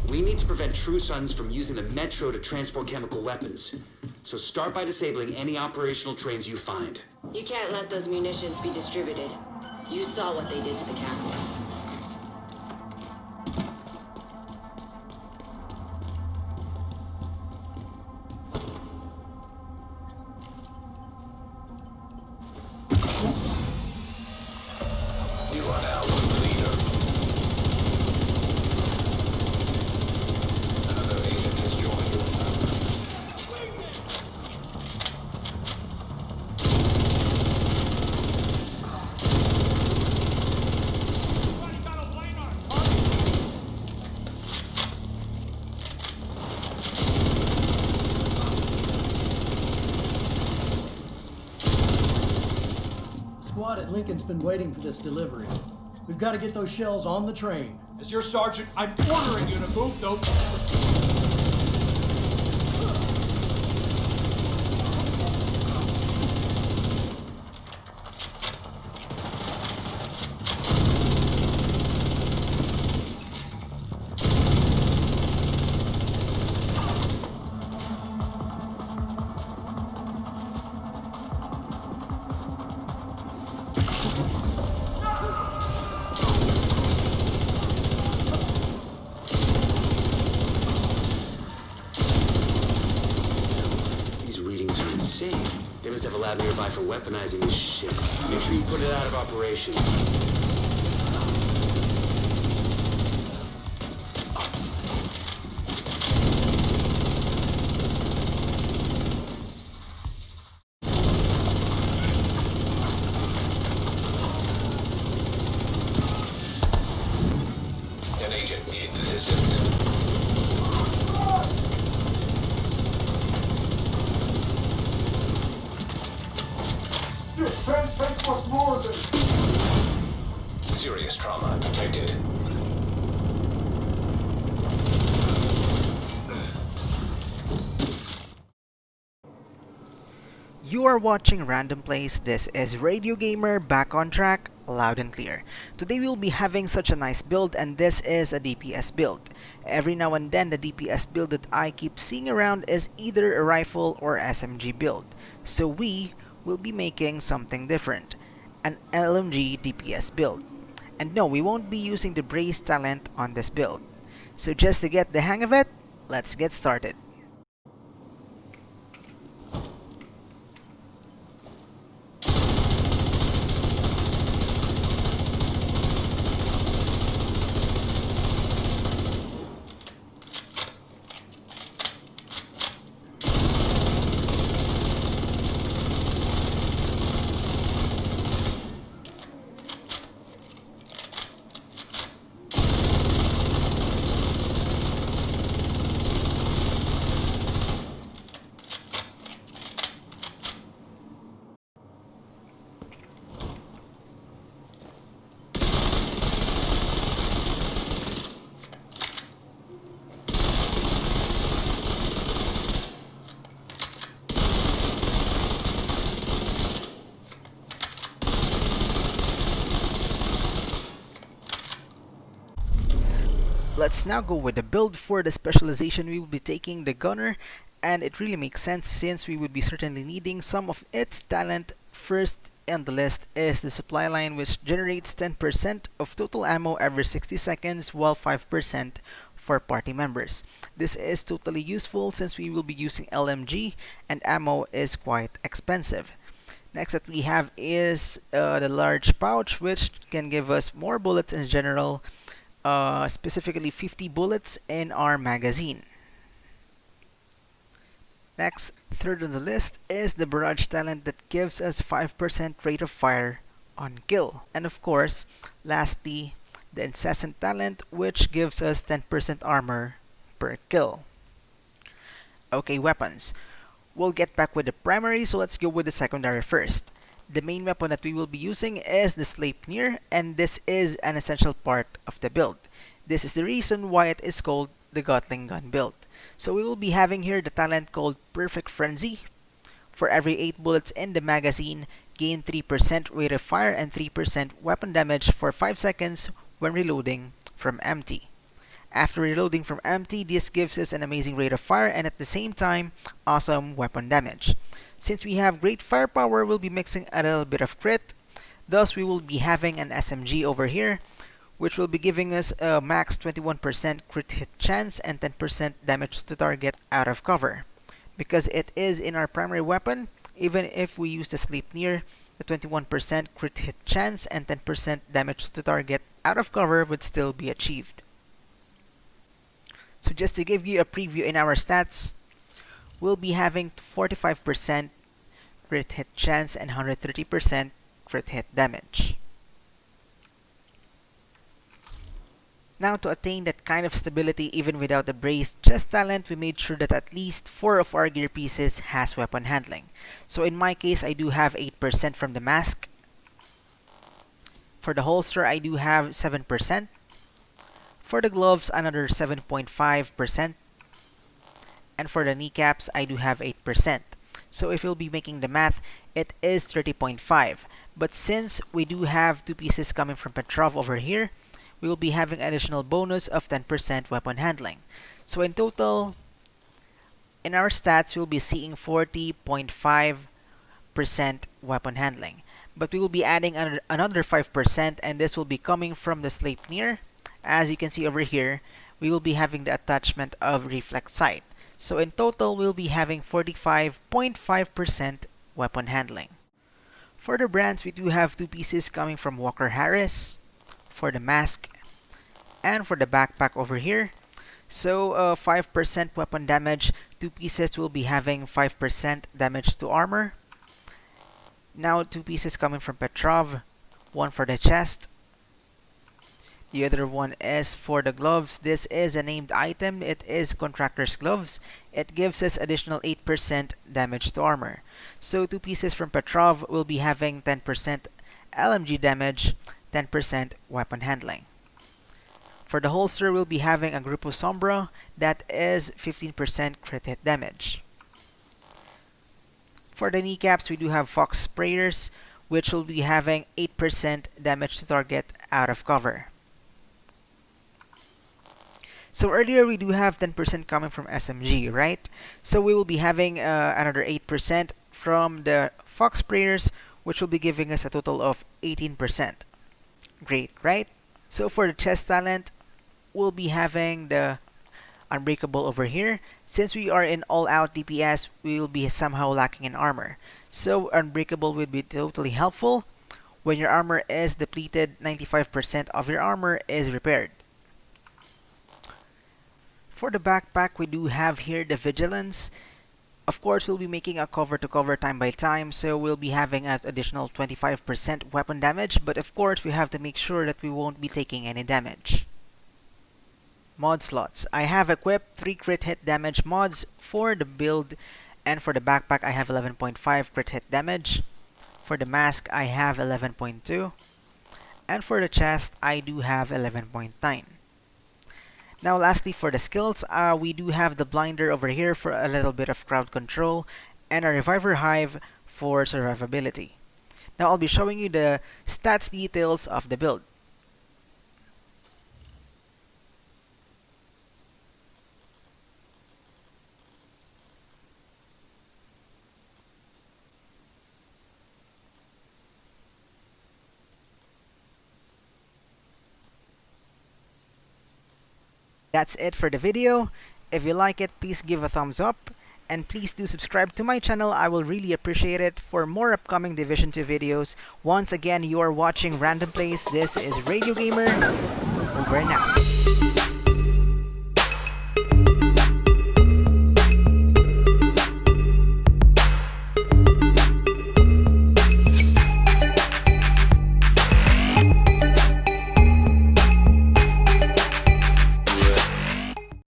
We need to prevent True Sons from using the Metro to transport chemical weapons. So start by disabling any operational trains you find. You can't let those munitions be distributed. You saw what they did to the castle. You are now the leader. Another agent has joined your power. Squad at Lincoln's been waiting for this delivery. We've got to get those shells on the train. As your sergeant, I'm ordering you to move those. They must have a lab nearby for weaponizing this shit. Make sure you put it out of operation. An agent needs assistance. This train takes much more than... Serious trauma detected. You are watching Random Plays. This is Radio Gamer back on track, loud and clear. Today we'll be having such a nice build, and this is a DPS build. Every now and then the DPS build that I keep seeing around is either a rifle or SMG build. So we will be making something different, an LMG DPS build. And no, we won't be using the Brace talent on this build. So just to get the hang of it, let's get started. Let's now go with the build. For the specialization, we will be taking the gunner, and it really makes sense since we would be certainly needing some of its talent. First on the list is the supply line, which generates 10% of total ammo every 60 seconds, while 5% for party members. This is totally useful since we will be using LMG and ammo is quite expensive. Next that we have is the large pouch, which can give us more bullets in general. Specifically 50 bullets in our magazine. Next, third on the list is the barrage talent that gives us 5% rate of fire on kill. And of course, lastly, the incessant talent, which gives us 10% armor per kill. Okay, weapons. We'll get back with the primary, so let's go with the secondary first. The main weapon that we will be using is the Sleipnir, and this is an essential part of the build. This is the reason why it is called the Gatling gun build. So we will be having here the talent called Perfect Frenzy. For every 8 bullets in the magazine, gain 3% rate of fire and 3% weapon damage for 5 seconds when reloading from empty. After reloading from empty, this gives us an amazing rate of fire and at the same time, awesome weapon damage. Since we have great firepower, we'll be mixing a little bit of crit. Thus, we will be having an SMG over here, which will be giving us a max 21% crit hit chance and 10% damage to target out of cover. Because it is in our primary weapon, even if we use the sleep near, the 21% crit hit chance and 10% damage to target out of cover would still be achieved. So just to give you a preview in our stats, we'll be having 45% crit hit chance and 130% crit hit damage. Now, to attain that kind of stability even without the braced chest talent, we made sure that at least 4 of our gear pieces has weapon handling. So in my case, I do have 8% from the mask. For the holster, I do have 7%. For the gloves, another 7.5%. And for the kneecaps, I do have 8%. So if you'll be making the math, it is 30.5. But since we do have 2 pieces coming from Petrov over here, we will be having additional bonus of 10% weapon handling. So in total, in our stats, we'll be seeing 40.5% weapon handling. But we will be adding another 5%, and this will be coming from the Sleipnir. As you can see over here, we will be having the attachment of reflex sight. So in total, we'll be having 45.5% weapon handling. For the brands, we do have 2 pieces coming from Walker Harris for the mask and for the backpack over here. So 5% weapon damage, 2 pieces will be having 5% damage to armor. Now 2 pieces coming from Petrov, one for the chest. The other one is for the gloves. This is a named item. It is Contractor's gloves. It gives us additional 8% damage to armor. So 2 pieces from Petrov will be having 10% LMG damage, 10% weapon handling. For the holster, we'll be having a Grupo Sombra that is 15% crit hit damage. For the kneecaps, we do have Fox Sprayers, which will be having 8% damage to target out of cover. So earlier we do have 10% coming from SMG, right? So we will be having another 8% from the Fox Sprayers, which will be giving us a total of 18%. Great, right? So for the chest talent, we'll be having the Unbreakable over here. Since we are in all-out DPS, we will be somehow lacking in armor. So Unbreakable would be totally helpful. When your armor is depleted, 95% of your armor is repaired. For the backpack, we do have here the Vigilance. Of course, we'll be making a cover-to-cover time by time, so we'll be having an additional 25% weapon damage, but of course, we have to make sure that we won't be taking any damage. Mod slots. I have equipped 3 crit hit damage mods for the build, and for the backpack, I have 11.5 crit hit damage. For the mask, I have 11.2. And for the chest, I do have 11.9. Now lastly, for the skills, we do have the Blinder over here for a little bit of crowd control and a Reviver Hive for survivability. Now I'll be showing you the stats details of the build. That's it for the video. If you like it, please give a thumbs up. And please do subscribe to my channel. I will really appreciate it for more upcoming Division 2 videos. Once again, you are watching Random Plays. This is Radio Gamer. Over and out.